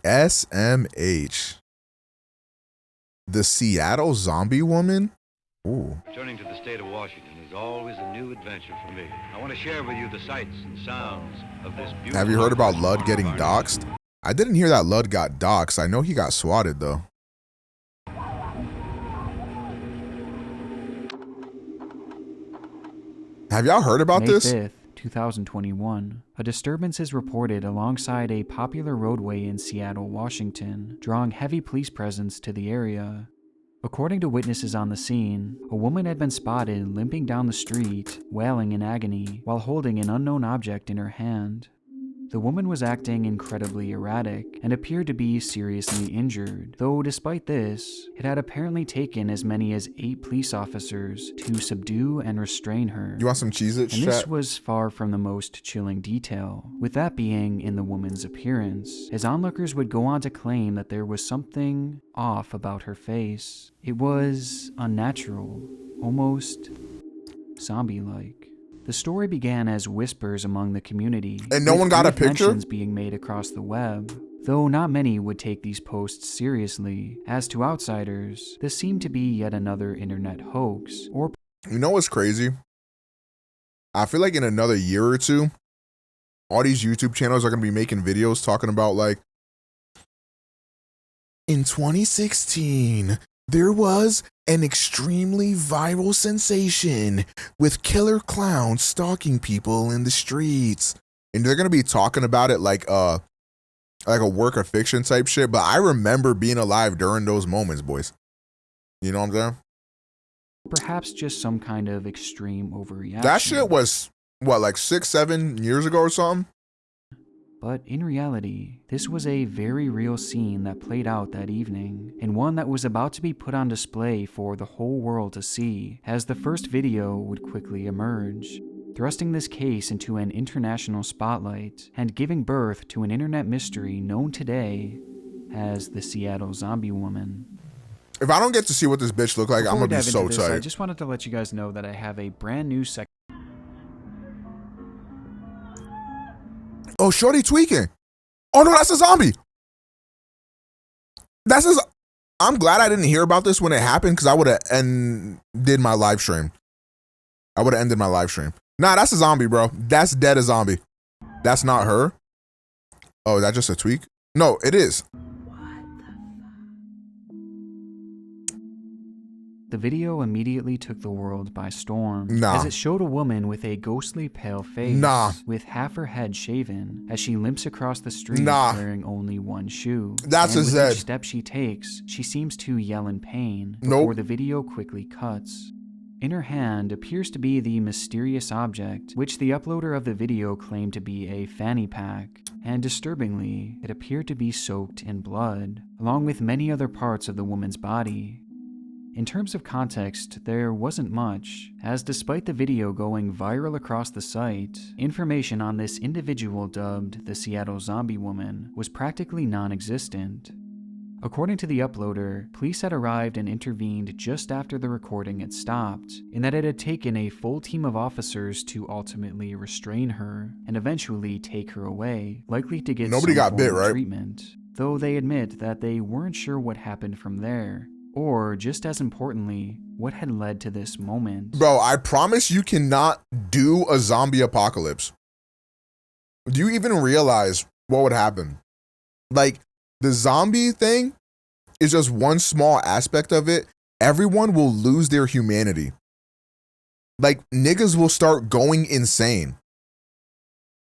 SMH. The Seattle Zombie Woman? Ooh. Returning to the state of Washington is always a new adventure for me. I want to share with you the sights and sounds of this beautiful... Have you heard about Lud getting doxxed? I didn't hear that Lud got doxxed. I know he got swatted, though. Have y'all heard about this? May 5th, 2021. A disturbance is reported alongside a popular roadway in Seattle, Washington, drawing heavy police presence to the area. According to witnesses on the scene, a woman had been spotted limping down the street, wailing in agony, while holding an unknown object in her hand. The woman was acting incredibly erratic and appeared to be seriously injured, though despite this, it had apparently taken as many as 8 police officers to subdue and restrain her. You want some Cheez-Its, And chat? this was far from the most chilling detail, with that being in the woman's appearance, as onlookers would go on to claim that there was something off about her face. It was unnatural, almost zombie-like. The story began as whispers among the community, and no one got a picture? mentions being made across the web, though not many would take these posts seriously, as to outsiders, this seemed to be yet another internet hoax, or... You know what's crazy? I feel like in another year or two, all these YouTube channels are going to be making videos talking about, like, in 2016, there was an extremely viral sensation with killer clowns stalking people in the streets. And they're going to be talking about it like a work of fiction type shit. But I remember being alive during those moments, boys. You know what I'm saying? perhaps just some kind of extreme overreaction. That shit was, what, like 6-7 years ago or something? But in reality, this was a very real scene that played out that evening, and one that was about to be put on display for the whole world to see, as the first video would quickly emerge, thrusting this case into an international spotlight and giving birth to an internet mystery known today as the Seattle Zombie Woman. If I don't get to see what this bitch look like, I'm gonna be so tight. I just wanted to let you guys know that I have a brand new section. Oh, shorty tweaking. Oh no, that's a zombie. That's a. I'm glad I didn't hear about this when it happened, because I would have ended my live stream. I would have ended my live stream. Nah, that's a zombie, bro. That's dead a zombie. That's not her. Oh, is that just a tweak? No, it is. The video immediately took the world by storm, Nah. as it showed a woman with a ghostly pale face, Nah. with half her head shaven, as she limps across the street Nah. wearing only one shoe. That's and a with Zed. each step she takes, she seems to yell in pain, Nope. before the video quickly cuts. In her hand appears to be the mysterious object, which the uploader of the video claimed to be a fanny pack, and disturbingly, it appeared to be soaked in blood, along with many other parts of the woman's body. In terms of context, there wasn't much, as despite the video going viral across the site, information on this individual dubbed the Seattle Zombie Woman was practically non-existent. According to the uploader, police had arrived and intervened just after the recording had stopped, in that it had taken a full team of officers to ultimately restrain her, and eventually take her away, likely to get Nobody some got form bit, of right? treatment, though they admit that they weren't sure what happened from there, or, just as importantly, what had led to this moment. Bro, I promise you cannot do a zombie apocalypse. Do you even realize what would happen? Like, the zombie thing is just one small aspect of it. Everyone will lose their humanity. Like, niggas will start going insane.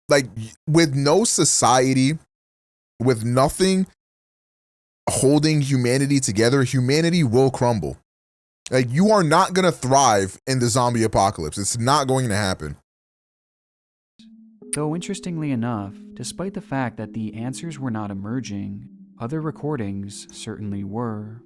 Like, with no society, with nothing holding humanity together, humanity will crumble. Like, you are not going to thrive in the zombie apocalypse. It's not going to happen. Though interestingly enough, despite the fact that the answers were not emerging, other recordings certainly were.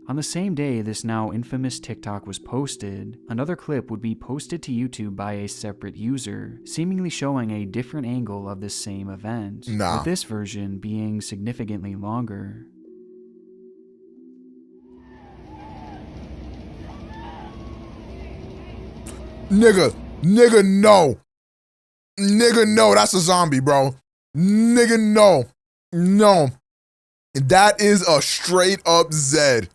On the same day this now infamous TikTok was posted, another clip would be posted to YouTube by a separate user, seemingly showing a different angle of the same event, Nah. with this version being significantly longer. Nigga, no. Nigga, no, that's a zombie, bro. Nigga, no. No, that is a straight up Zed.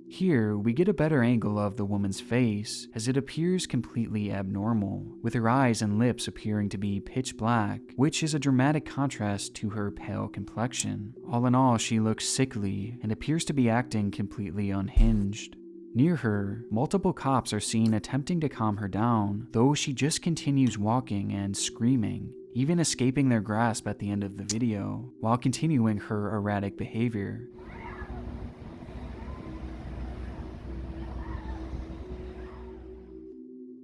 Here, we get a better angle of the woman's face, as it appears completely abnormal, with her eyes and lips appearing to be pitch black, which is a dramatic contrast to her pale complexion. All in all, she looks sickly and appears to be acting completely unhinged. Near her, multiple cops are seen attempting to calm her down, though she just continues walking and screaming, even escaping their grasp at the end of the video, while continuing her erratic behavior.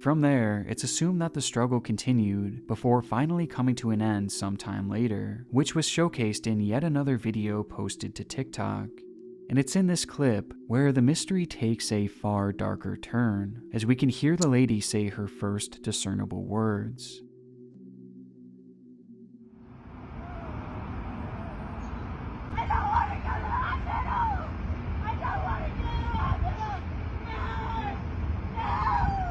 From there, it's assumed that the struggle continued before finally coming to an end sometime later, which was showcased in yet another video posted to TikTok. And it's in this clip where the mystery takes a far darker turn, as we can hear the lady say her first discernible words. I don't want to go to the hospital! I don't want to go to the hospital! No! No!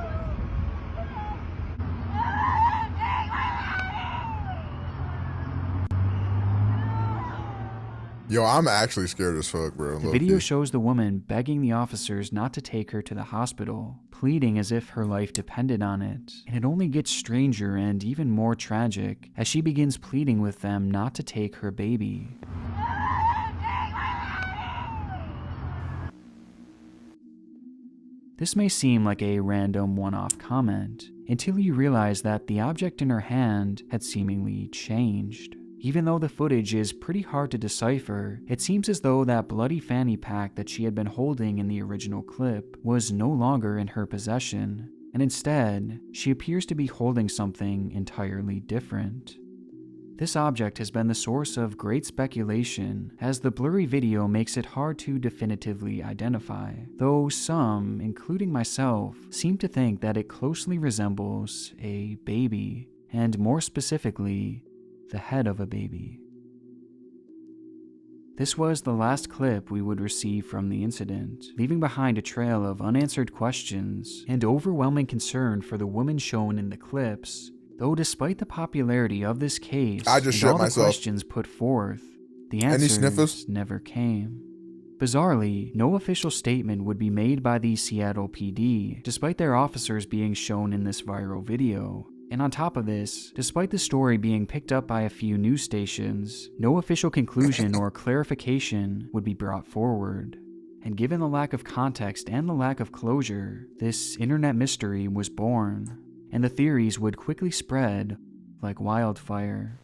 Yo, I'm actually scared as fuck, bro. The video shows the woman begging the officers not to take her to the hospital, pleading as if her life depended on it. And it only gets stranger and even more tragic as she begins pleading with them not to take her baby. This may seem like a random one-off comment, until you realize that the object in her hand had seemingly changed. Even though the footage is pretty hard to decipher, it seems as though that bloody fanny pack that she had been holding in the original clip was no longer in her possession, and instead, she appears to be holding something entirely different. This object has been the source of great speculation, as the blurry video makes it hard to definitively identify, though some, including myself, seem to think that it closely resembles a baby, and more specifically, the head of a baby. This was the last clip we would receive from the incident, leaving behind a trail of unanswered questions and overwhelming concern for the woman shown in the clips. Though despite the popularity of this case I just and all shit myself. the questions put forth, the Any answers sniffers? never came. Bizarrely, no official statement would be made by the Seattle PD, despite their officers being shown in this viral video. And on top of this, despite the story being picked up by a few news stations, no official conclusion or clarification would be brought forward. And given the lack of context and the lack of closure, this internet mystery was born, and the theories would quickly spread like wildfire.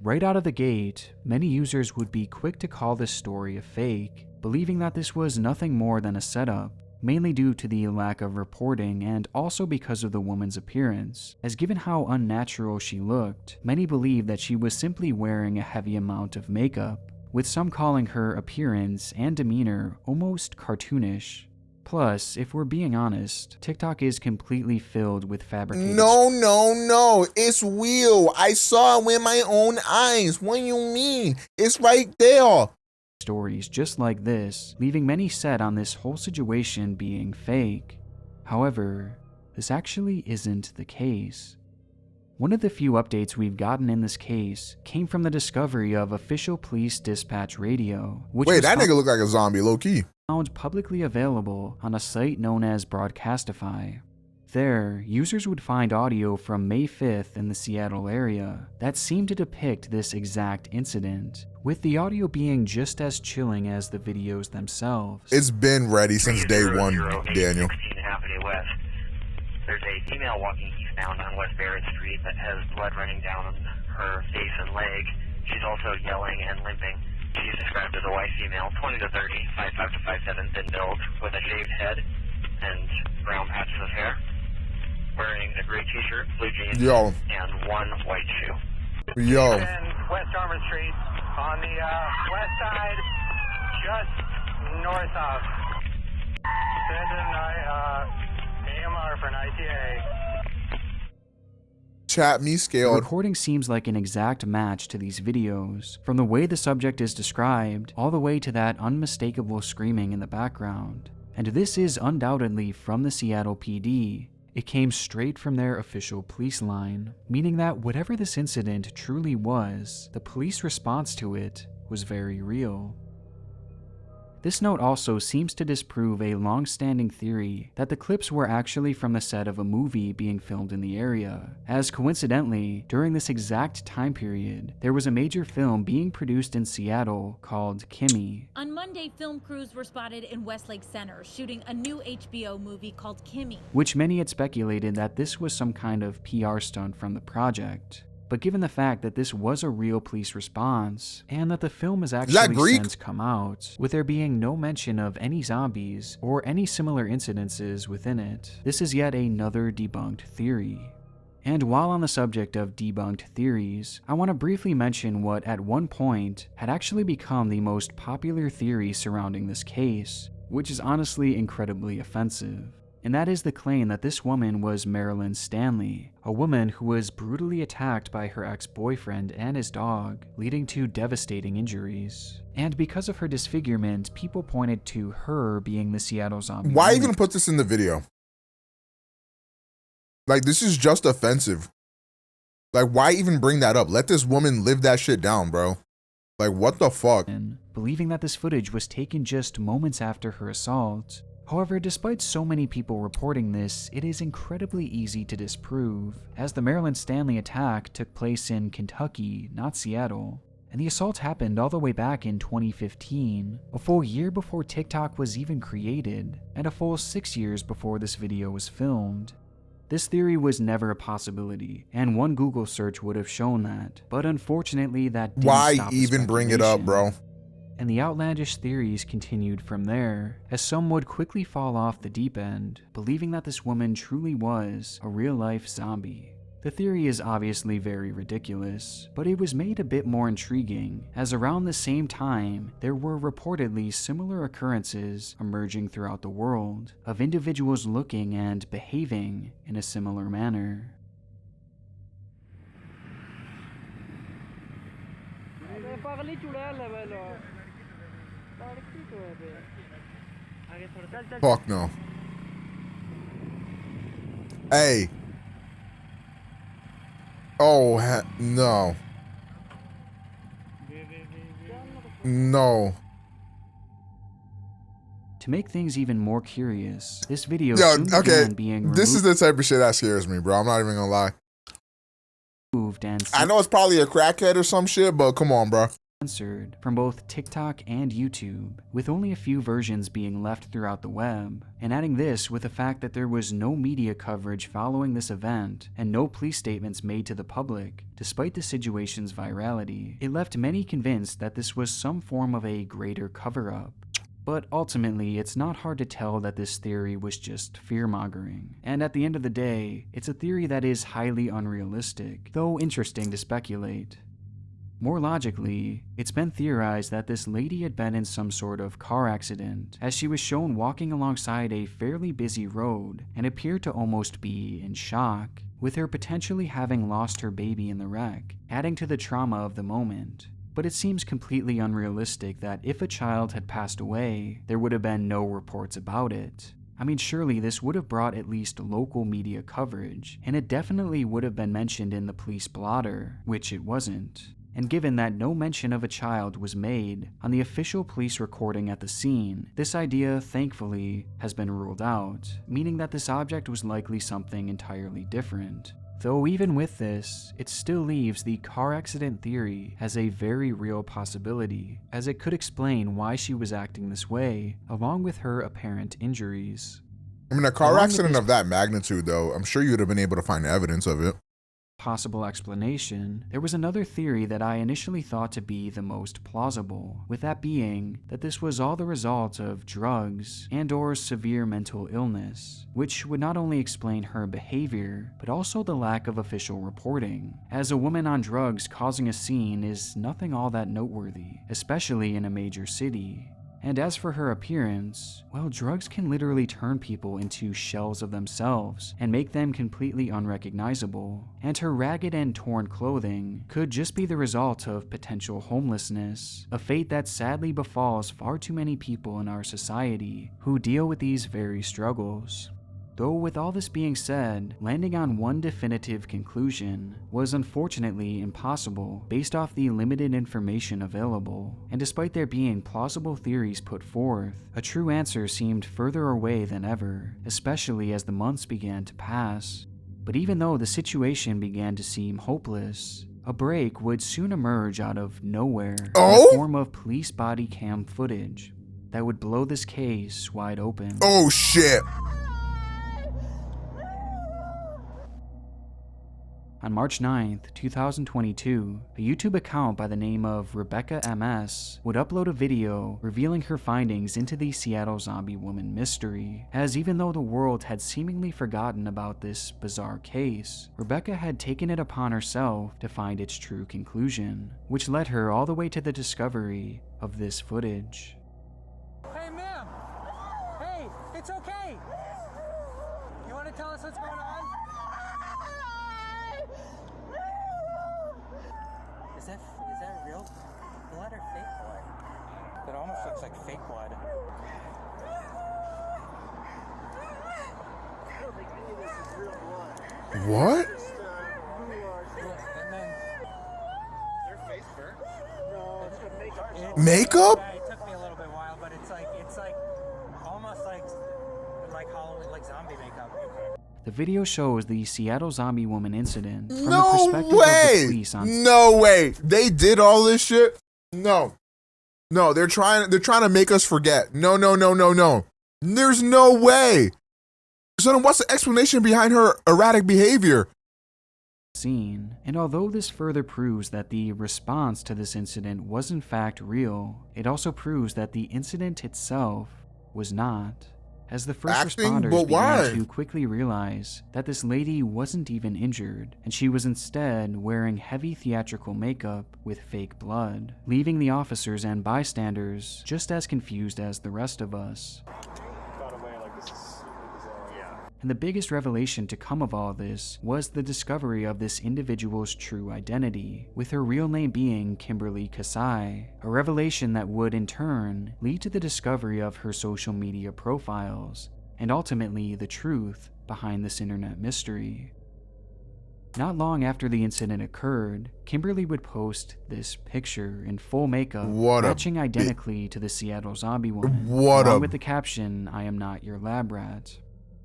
Right out of the gate, many users would be quick to call this story a fake, believing that this was nothing more than a setup, mainly due to the lack of reporting and also because of the woman's appearance, as given how unnatural she looked, many believed that she was simply wearing a heavy amount of makeup, with some calling her appearance and demeanor almost cartoonish. Plus, if we're being honest, TikTok is completely filled with fabricated No, it's real. I saw it with my own eyes. What do you mean? It's right there. stories just like this, leaving many set on this whole situation being fake. However, this actually isn't the case. One of the few updates we've gotten in this case came from the discovery of official police dispatch radio, which Wait, was that nigga look like a zombie, low key. found publicly available on a site known as Broadcastify. There, users would find audio from May 5th in the Seattle area that seemed to depict this exact incident, with the audio being just as chilling as the videos themselves. It's been ready since day one, Daniel. 16 Avenue West. There's a female walking eastbound on West Barrett Street that has blood running down her face and leg. She's also yelling and limping. She's described as a white female, 20 to 30, 5'5 to 5'7", thin build, with a shaved head and brown patches of hair, wearing a gray t-shirt, blue jeans, Yo. and one white shoe. Yo. West Armour Street on the west side, just north of Sandon AMR for an ITA. Chat me The scaled. recording seems like an exact match to these videos, from the way the subject is described all the way to that unmistakable screaming in the background. And this is undoubtedly from the Seattle PD. It came straight from their official police line, meaning that whatever this incident truly was, the police response to it was very real. This note also seems to disprove a long-standing theory that the clips were actually from the set of a movie being filmed in the area, as coincidentally, during this exact time period, there was a major film being produced in Seattle called Kimmy. On Monday, film crews were spotted in Westlake Center shooting a new HBO movie called Kimmy, Which many had speculated that this was some kind of PR stunt from the project. But given the fact that this was a real police response, and that the film has actually since come out, with there being no mention of any zombies or any similar incidences within it, this is yet another debunked theory. And while on the subject of debunked theories, I want to briefly mention what at one point had actually become the most popular theory surrounding this case, which is honestly incredibly offensive. And that is the claim that this woman was Marilyn Stanley, a woman who was brutally attacked by her ex-boyfriend and his dog, leading to devastating injuries. And because of her disfigurement, people pointed to her being the Seattle zombie. Why even put this in the video? Like, this is just offensive. Like, why even bring that up? Let this woman live that shit down, bro. Like, what the fuck? Believing that this footage was taken just moments after her assault. However, despite so many people reporting this, it is incredibly easy to disprove, as the Marilyn Stanley attack took place in Kentucky, not Seattle. And the assault happened all the way back in 2015, a full year before TikTok was even created, and a full 6 years before this video was filmed. This theory was never a possibility, and one Google search would have shown that, but unfortunately that didn't stop the even bring it up, bro? And the outlandish theories continued from there, as some would quickly fall off the deep end, believing that this woman truly was a real-life zombie. The theory is obviously very ridiculous, but it was made a bit more intriguing, as around the same time, there were reportedly similar occurrences emerging throughout the world, of individuals looking and behaving in a similar manner. Fuck no. Hey. Oh, no. No. To make things even more curious, this video soon began being removed. This is the type of shit that scares me, bro. I'm not even gonna lie. And I know it's probably a crackhead or some shit, but come on, bro. Censored from both TikTok and YouTube, with only a few versions being left throughout the web, and adding this with the fact that there was no media coverage following this event and no police statements made to the public, despite the situation's virality, it left many convinced that this was some form of a greater cover-up. But ultimately, it's not hard to tell that this theory was just fear-mongering, and at the end of the day, it's a theory that is highly unrealistic, though interesting to speculate. More logically, it's been theorized that this lady had been in some sort of car accident, as she was shown walking alongside a fairly busy road and appeared to almost be in shock, with her potentially having lost her baby in the wreck, adding to the trauma of the moment. But it seems completely unrealistic that if a child had passed away, there would have been no reports about it. I mean, surely this would have brought at least local media coverage, and it definitely would have been mentioned in the police blotter, which it wasn't. And given that no mention of a child was made on the official police recording at the scene, this idea, thankfully, has been ruled out, meaning that this object was likely something entirely different. Though even with this, it still leaves the car accident theory as a very real possibility, as it could explain why she was acting this way, along with her apparent injuries. I mean, a car accident of that magnitude, though, I'm sure you would have been able to find evidence of it. Possible explanation, there was another theory that I initially thought to be the most plausible, with that being that this was all the result of drugs and/or severe mental illness, which would not only explain her behavior, but also the lack of official reporting, as a woman on drugs causing a scene is nothing all that noteworthy, especially in a major city. And as for her appearance, well, drugs can literally turn people into shells of themselves and make them completely unrecognizable. And her ragged and torn clothing could just be the result of potential homelessness, a fate that sadly befalls far too many people in our society who deal with these very struggles. Though with all this being said, landing on one definitive conclusion was unfortunately impossible based off the limited information available, and despite there being plausible theories put forth, a true answer seemed further away than ever, especially as the months began to pass. But even though the situation began to seem hopeless, a break would soon emerge out of nowhere in the form of police body cam footage that would blow this case wide open. Oh shit. On March 9th, 2022, a YouTube account by the name of Rebecca MS would upload a video revealing her findings into the Seattle Zombie Woman mystery, as even though the world had seemingly forgotten about this bizarre case, Rebecca had taken it upon herself to find its true conclusion, which led her all the way to the discovery of this footage. Hey, ma'am. Hey, it's okay. You want to tell us what's going on? Is that real blood or fake blood? It almost looks like fake blood. I don't think any of this is real blood. What? Just, And then their face burnt? No, it's the makeup. Makeup? Yeah, it took me a little bit while, but it's like almost like Halloween, like zombie makeup. The video shows the Seattle Zombie Woman incident from the No perspective of the way. police on No way. They did all this shit? No. No, they're trying to make us forget. No. There's no way. So then what's the explanation behind her erratic behavior? scene. And although this further proves that the response to this incident was in fact real, it also proves that the incident itself was not. As the first responders began to quickly realize that this lady wasn't even injured, and she was instead wearing heavy theatrical makeup with fake blood, leaving the officers and bystanders just as confused as the rest of us. And the biggest revelation to come of all this was the discovery of this individual's true identity, with her real name being Kimberly Kasai, a revelation that would in turn lead to the discovery of her social media profiles, and ultimately the truth behind this internet mystery. Not long after the incident occurred, Kimberly would post this picture in full makeup, matching identically to the Seattle Zombie Woman, along with the caption, "I am not your lab rat."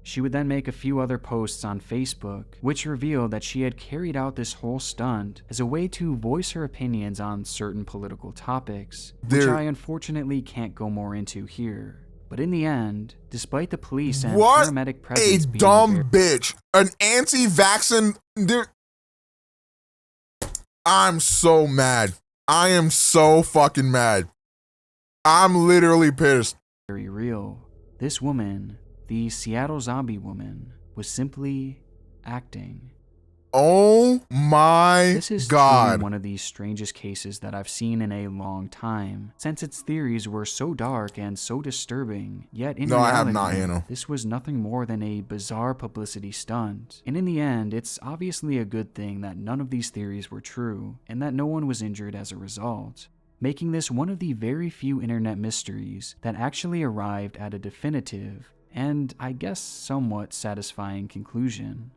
She would then make a few other posts on Facebook, which revealed that she had carried out this whole stunt as a way to voice her opinions on certain political topics, which I unfortunately can't go more into here. But in the end, despite the police and paramedic presence being dumb bitch, an anti-vaccine. I'm so mad. I am so fucking mad. I'm literally pissed. Very real. This woman, the Seattle Zombie Woman, was simply acting. Oh my God. This is truly one of the strangest cases that I've seen in a long time, since its theories were so dark and so disturbing, yet in reality, this was nothing more than a bizarre publicity stunt. And in the end, it's obviously a good thing that none of these theories were true, and that no one was injured as a result, making this one of the very few internet mysteries that actually arrived at a definitive, and I guess somewhat satisfying conclusion.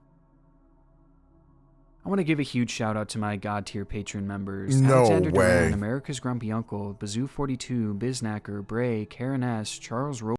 I want to give a huge shout out to my God tier patron members: Alexander Duran, America's Grumpy Uncle, Bazoo42, Biznacker, Bray, Karen S, Charles Rose.